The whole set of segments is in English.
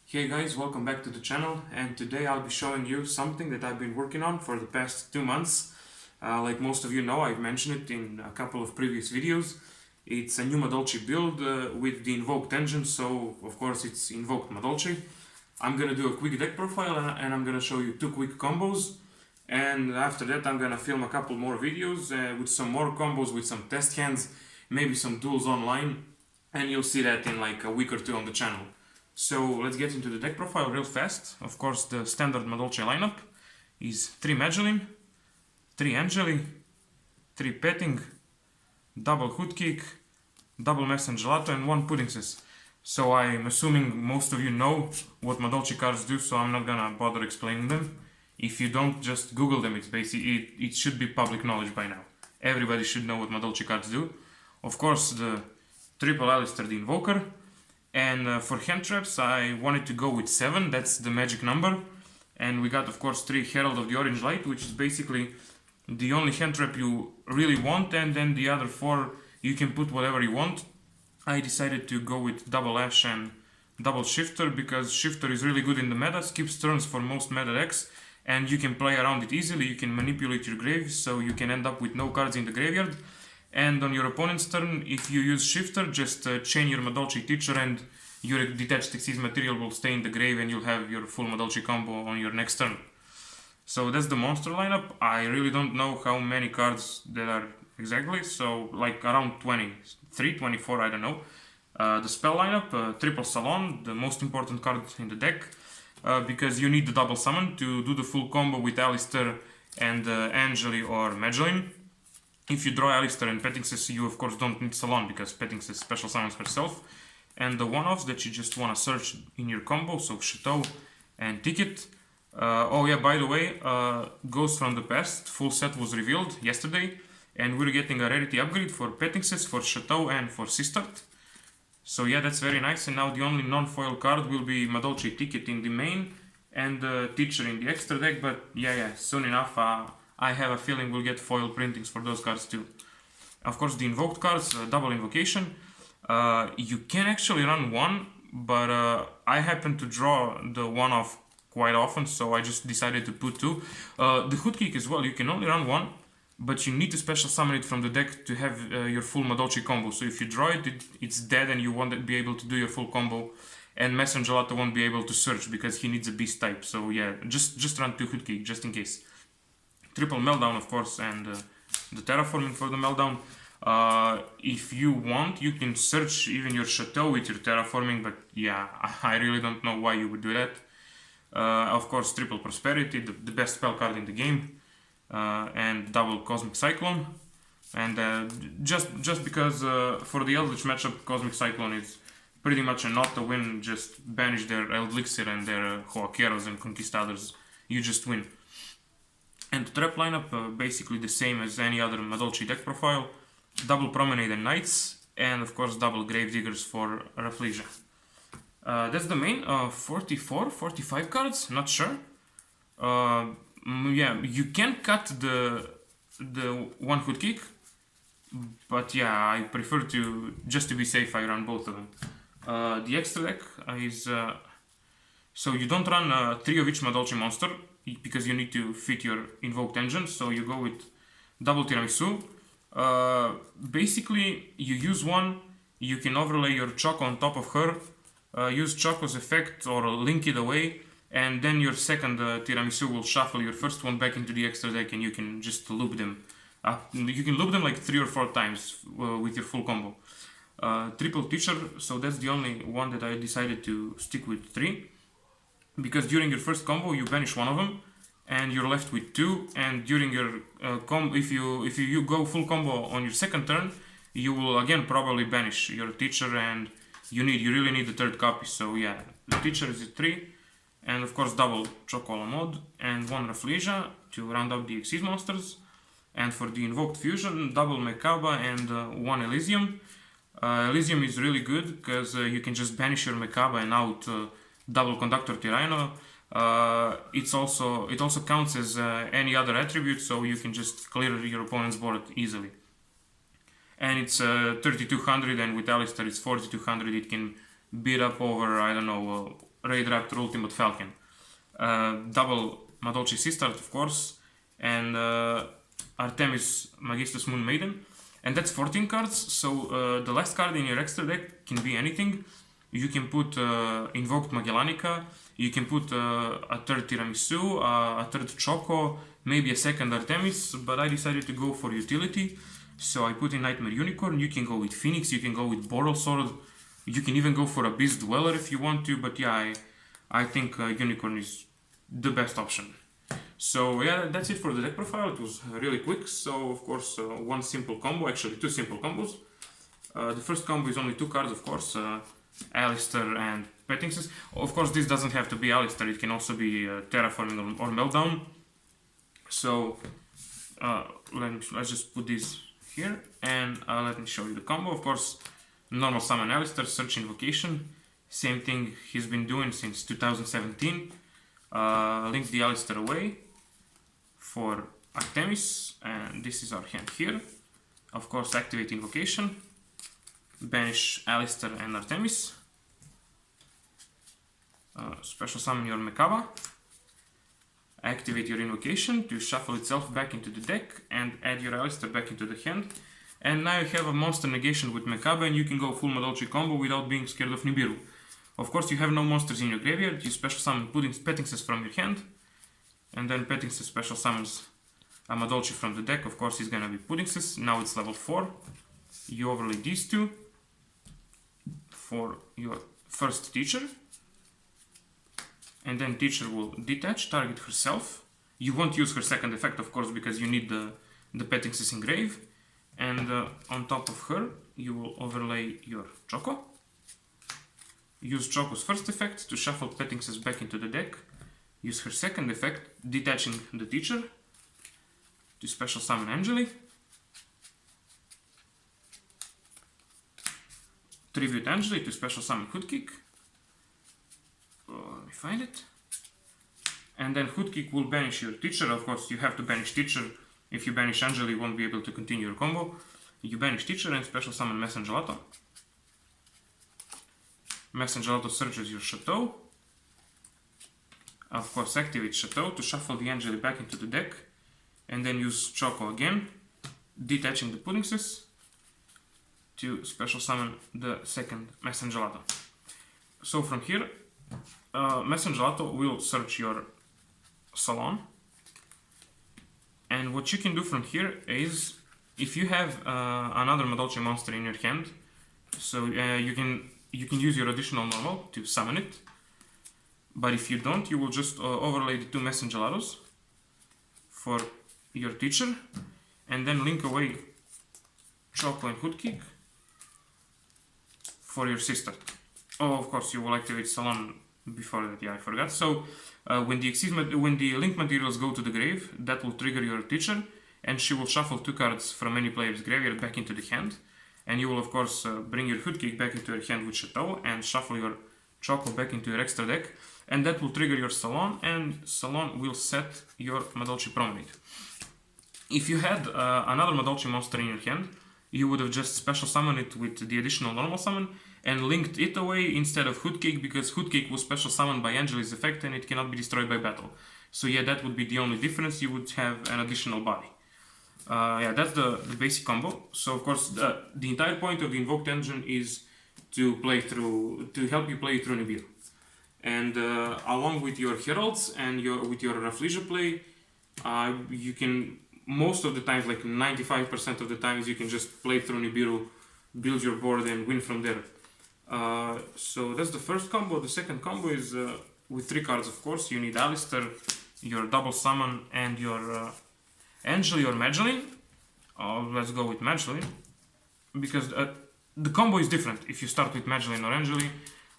Hey guys, welcome back to the channel, and today I'll be showing you something that I've been working on for the past 2 months. Like most of you know, I've mentioned it in a couple of previous videos. It's a new Madolche build with the Invoked engine, so of course it's Invoked Madolche. I'm gonna do a quick deck profile and I'm gonna show you two quick combos. And after that I'm gonna film a couple more videos with some more combos, with some test hands, maybe some duels online, and you'll see that in like a week or two on the channel. So let's get into the deck profile real fast. Of course, the standard Madolche lineup is 3 Magdalene, 3 Angeli, 3 Petting, double Hoodkick, double Mess and Gelato, and 1 Puddingses. So I'm assuming most of you know what Madolche cards do, so I'm not gonna bother explaining them. If you don't, just Google them. It's basically, it should be public knowledge by now. Everybody should know what Madolche cards do. Of course, the triple Alistair, the Invoker. And for hand traps, I wanted to go with 7, that's the magic number. And we got, of course, 3 Herald of the Orange Light, which is basically the only hand trap you really want, and then the other 4 you can put whatever you want. I decided to go with double Ash and double Shifter, because Shifter is really good in the meta, skips turns for most meta decks, and you can play around it easily. You can manipulate your grave, so you can end up with no cards in the graveyard. And on your opponent's turn, if you use Shifter, just chain your Madolche Teacher and your detached Xyz material will stay in the grave and you'll have your full Madolche combo on your next turn. So that's the monster lineup. I really don't know how many cards there are exactly, so like around 23, 24, I don't know. The spell lineup, triple Salon, the most important card in the deck, because you need the double summon to do the full combo with Alistair and Angeli or Magdalene. If you draw Alistair and Pettingses, you of course don't need Salon, because Pettingses special summons herself. And the one-offs that you just want to search in your combo, so Chateau and Ticket. Oh yeah, by the way, Ghost from the Past full set was revealed yesterday, and we're getting a rarity upgrade for Pettingses, for Chateau and for Sistart. So yeah, that's very nice, and now the only non-foil card will be Madolche Ticket in the main and Teacher in the extra deck, but yeah, soon enough I have a feeling we'll get foil printings for those cards too. Of course, the Invoked cards, double Invocation. You can actually run one, but I happen to draw the one off quite often, so I just decided to put 2. The Hoodkick as well, you can only run one, but you need to special summon it from the deck to have your full Madolche combo. So if you draw it, it's dead and you won't be able to do your full combo. And Mess and Gelato won't be able to search because he needs a beast type. So yeah, just run 2 Hoodkick, just in case. Triple Meltdown, of course, and the Terraforming for the Meltdown. If you want, you can search even your Chateau with your Terraforming, but yeah, I really don't know why you would do that. Of course, triple Prosperity, the best spell card in the game, and double Cosmic Cyclone. And just because for the Eldritch matchup, Cosmic Cyclone is pretty much a not to win, just banish their Elixir and their Hoakeros and Conquistadors, you just win. And the trap lineup, basically the same as any other Madolche deck profile. Double Promenade and Knights, and of course double Gravediggers for Rafflesia. That's the main, 44, 45 cards, not sure. Yeah, you can cut the one Hoodkick, but yeah, I prefer to, just to be safe, I run both of them. The extra deck is, so you don't run 3 of each Madolche monster, because you need to fit your Invoked engine, so you go with double Tiramisu. Basically, you use one, you can overlay your Choco on top of her, use Choco's effect or link it away, and then your second Tiramisu will shuffle your first one back into the extra deck and you can just loop them. You can loop them like 3 or 4 times with your full combo. Triple Teacher, so that's the only one that I decided to stick with 3. Because during your first combo you banish one of them, and you're left with 2, and during your if you go full combo on your second turn, you will again probably banish your Teacher, and you really need the 3rd copy. So yeah, the Teacher is at 3, and of course double Choco Mod and 1 Rafflesia to round up the Xyz monsters. And for the Invoked Fusion, double Mekaba and 1 Elysium. Elysium is really good because you can just banish your Mekaba and out double Conductor Tyranno. It also counts as any other attribute, so you can just clear your opponent's board easily. And it's 3200, and with Alistair it's 4200. It can beat up over, I don't know, Raid Raptor Ultimate Falcon. Double Madolche Sistart, of course, and Artemis Magistus Moon Maiden. And that's 14 cards, so the last card in your extra deck can be anything. You can put Invoked Magellanica, you can put a third Tiramisu, a third Choco, maybe a second Artemis, but I decided to go for utility. So I put in Nightmare Unicorn. You can go with Phoenix, you can go with Boral Sword, you can even go for a Beast Dweller if you want to, but yeah, I think Unicorn is the best option. So yeah, that's it for the deck profile. It was really quick. So of course, one simple combo, actually two simple combos. The first combo is only 2 cards, of course, Alistair and Pettingses. Of course, this doesn't have to be Alistair, it can also be Terraforming or Meltdown. So let's just put this here and let me show you the combo. Of course, normal summon Alistair, search Invocation, same thing he's been doing since 2017. Link the Alistair away for Artemis, and this is our hand here. Of course, activate Invocation, banish Alistair and Artemis, special summon your Mekaba, activate your Invocation to shuffle itself back into the deck and add your Alistair back into the hand. And now you have a monster negation with Mekaba and you can go full Madolche combo without being scared of Nibiru. Of course, you have no monsters in your graveyard, you special summon Pettingses from your hand, and then Pettingses special summons a Madolche from the deck. Of course, he's gonna be Pettingses. Now it's level 4. You overlay these two for your first teacher, and then teacher will detach, target herself. You won't use her second effect, of course, because you need the Pettingses in grave. And on top of her, you will overlay your Choco. Use Choco's first effect to shuffle Pettingses back into the deck. Use her second effect, detaching the teacher, to special summon Angeli. Tribute Angeli to special summon Hoodkick. Let me find it. And then Hoodkick will banish your teacher. Of course, you have to banish teacher. If you banish Angeli, you won't be able to continue your combo. You banish teacher and special summon Messengelato. Messengelato searches your Chateau. Of course, activate Chateau to shuffle the Angeli back into the deck. And then use Choco again, detaching the Pettingses to special summon the second Messengelato. So from here, Messengelato will search your Salon. And what you can do from here is, if you have another Madolche monster in your hand, so you can use your additional normal to summon it. But if you don't, you will just overlay the 2 Messengelatos for your teacher, and then link away Choco and Hoodkick for your sister. Oh, of course, you will activate Salon before that, yeah, I forgot. So when the link materials go to the grave, that will trigger your teacher, and she will shuffle 2 cards from any player's graveyard back into the hand. And you will, of course, bring your Hoodkick back into your hand with Chateau and shuffle your Choco back into your extra deck. And that will trigger your Salon, and Salon will set your Madolche Promenade. If you had another Madolche monster in your hand, you would have just special summoned it with the additional normal summon and linked it away instead of Hoodkick, because Hoodkick was special summoned by Angeli's effect and it cannot be destroyed by battle. So yeah, that would be the only difference. You would have an additional body. Yeah, that's the basic combo. So of course, the entire point of the Invoked engine is to help you play through Nibiru. And along with your Heralds and with your Rafflesia play, you can, most of the times, like 95% of the times, you can just play through Nibiru, build your board and win from there. So that's the first combo. The second combo is with 3 cards, of course. You need Alistair, your double summon, and your Angeli or Magellan. Let's go with Magellan, because the combo is different if you start with Magellan or Angeli.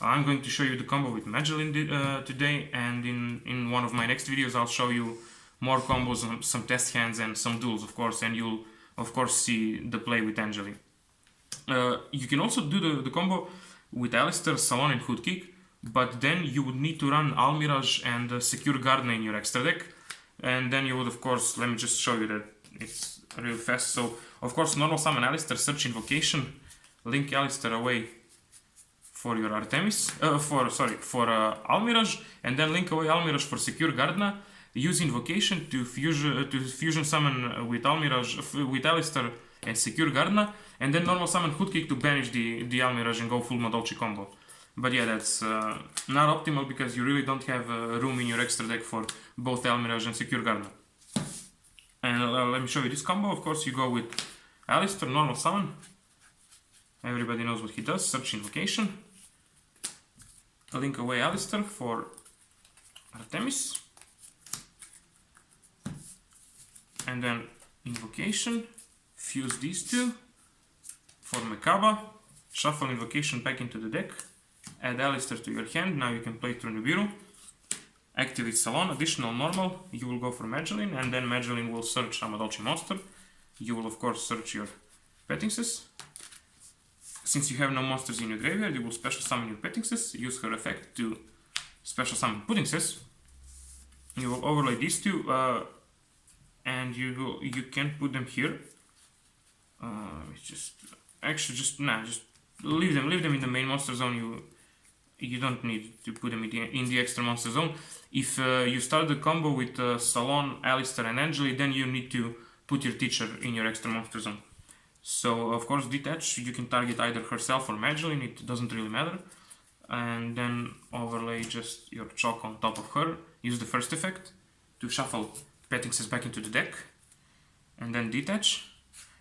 I'm going to show you the combo with Magellan today, and in one of my next videos I'll show you more combos, some test hands and some duels, of course, and you'll of course see the play with Angeli. You can also do the combo with Alistair, Salon and Hoodkick, but then you would need to run Almirage and Secure Gardener in your extra deck, and then you would, of course, let me just show you that it's real fast. So of course, normal summon Alistair, search Invocation, link Alistair away for your Artemis, for Almiraj, and then link away Almiraj for secure Gardna. Use invocation to fusion summon with Almiraj, with Alistar and secure Gardna, and then normal summon hood kick to banish the Almiraj and go full Madolche combo. But yeah, that's not optimal because you really don't have room in your extra deck for both Almiraj and secure Gardna. And let me show you this combo. Of course, you go with Alistar, normal summon. Everybody knows what he does. Search invocation. Link away Alistar for Artemis. And then invocation. Fuse these two for Mekaba. Shuffle invocation back into the deck. Add Alistar to your hand. Now you can play through Nibiru. Activate Salon. Additional normal. You will go for Madolche, and then Madolche will search a Madolche monster. You will of course search your Pettixes. Since you have no monsters in your graveyard, you will special summon your Pettixes, use her effect to special summon Puddingses. You will overlay these two, and you can put them here. Just leave them in the main monster zone. You don't need to put them in the extra monster zone. If you start the combo with Salon, Alistar, and Angeli, then you need to put your teacher in your extra monster zone. So of course detach, you can target either herself or Madolche, it doesn't really matter. And then overlay just your Choco on top of her. Use the first effect to shuffle Pettixes back into the deck. And then detach.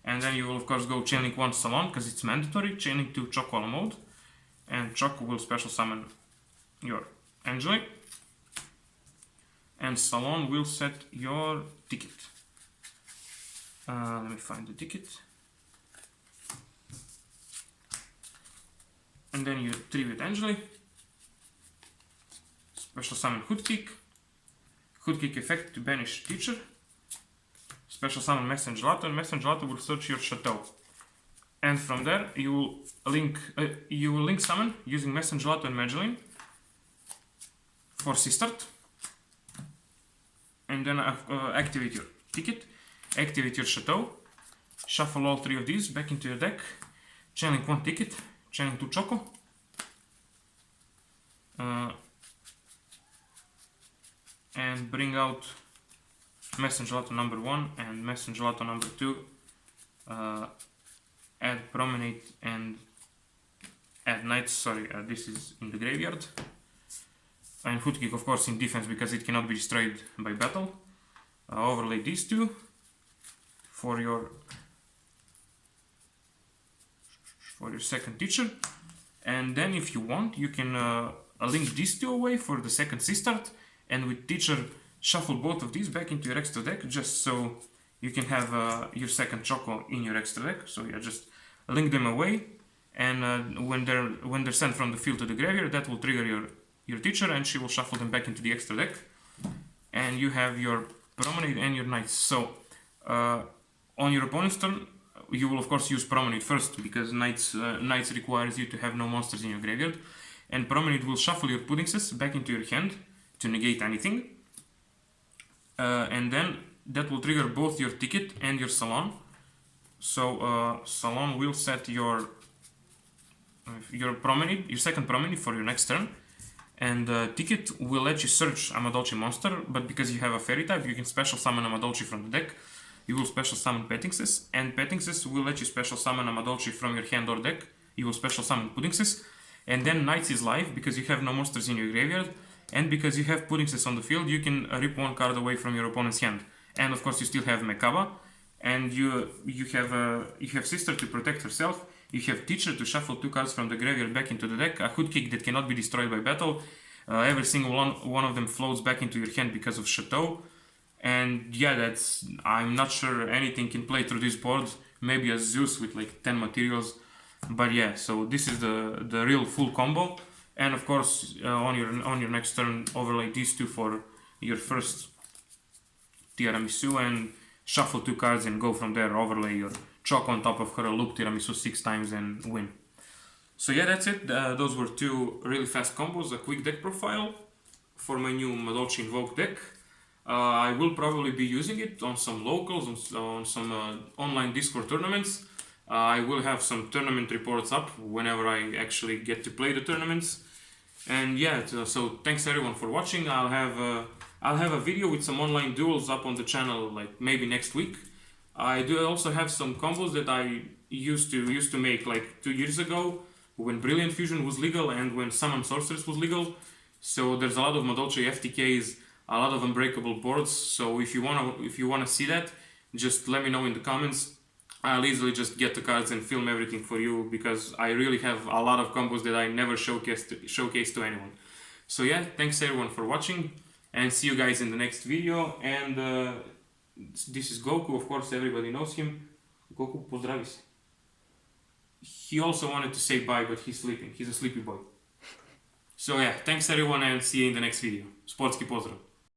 And then you will of course go Chainlink 1 Salon because it's mandatory. Chainlink 2 Choco all mode. And Choco will special summon your Angeli. And Salon will set your ticket. Let me find the ticket. And then you tribute Angeli. Special summon Hood Kick. Hood Kick effect to banish teacher. Special summon Messengelato, and Messengelato will search your Chateau. And from there you will link summon using Messengelato and Madolche for C-Start. And then activate your ticket. Activate your Chateau. Shuffle all three of these back into your deck. Chainlink 1 ticket. Chainlink 2 Choco. And bring out Messengelato number 1 and Messengelato number 2. Add Promenade and add Knights, this is in the graveyard. And Hood Kick of course in defense because it cannot be destroyed by battle. Overlay these two for your second teacher. And then if you want, you can link these two away for the second C-Start, and with teacher shuffle both of these back into your extra deck just so you can have your second Choco in your extra deck. So yeah, just link them away, and when they're sent from the field to the graveyard, that will trigger your teacher and she will shuffle them back into the extra deck, and you have your Promenade and your Knights. So on your opponent's turn you will of course use Promenade first because Knights requires you to have no monsters in your graveyard, and Promenade will shuffle your Puddingses back into your hand to negate anything, and then that will trigger both your ticket and your Salon. So Salon will set your Promenade, your second Promenade for your next turn, and ticket will let you search a Madolche monster, but because you have a fairy type you can special summon a Madolche from the deck. You will special summon Pettixes, and Pettixes will let you special summon a Madolche from your hand or deck. You will special summon Puddingses, and then Knights is live because you have no monsters in your graveyard, and because you have Puddingses on the field, you can rip one card away from your opponent's hand. And of course you still have Mekaba, and you have Sister to protect herself. You have Teacher to shuffle 2 cards from the graveyard back into the deck. A Hood Kick that cannot be destroyed by battle. Every single one of them floats back into your hand because of Chateau. And yeah, I'm not sure anything can play through this board. Maybe a Zeus with like 10 materials. But yeah, so this is the real full combo. And of course, on your next turn, overlay these two for your first Tiramisu and shuffle 2 cards and go from there. Overlay your Choco on top of her, loop Tiramisu 6 times and win. So yeah, that's it. Those were 2 really fast combos, a quick deck profile for my new Madolche Invoked deck. I will probably be using it on some locals, on some online Discord tournaments. I will have some tournament reports up whenever I actually get to play the tournaments. And yeah, so thanks everyone for watching. I'll have a video with some online duels up on the channel, like maybe next week. I do also have some combos that I used to make like 2 years ago when Brilliant Fusion was legal and when Summon Sorceress was legal. So there's a lot of Madolche FTKs, a lot of unbreakable boards. So if you wanna see that, just let me know in the comments. I'll easily just get the cards and film everything for you because I really have a lot of combos that I never showcase to anyone. So yeah, thanks everyone for watching and see you guys in the next video. And this is Goku, of course everybody knows him. Goku, pozdravi se. He also wanted to say bye, but he's sleeping. He's a sleepy boy. So yeah, thanks everyone and see you in the next video. Sportski pozdrav.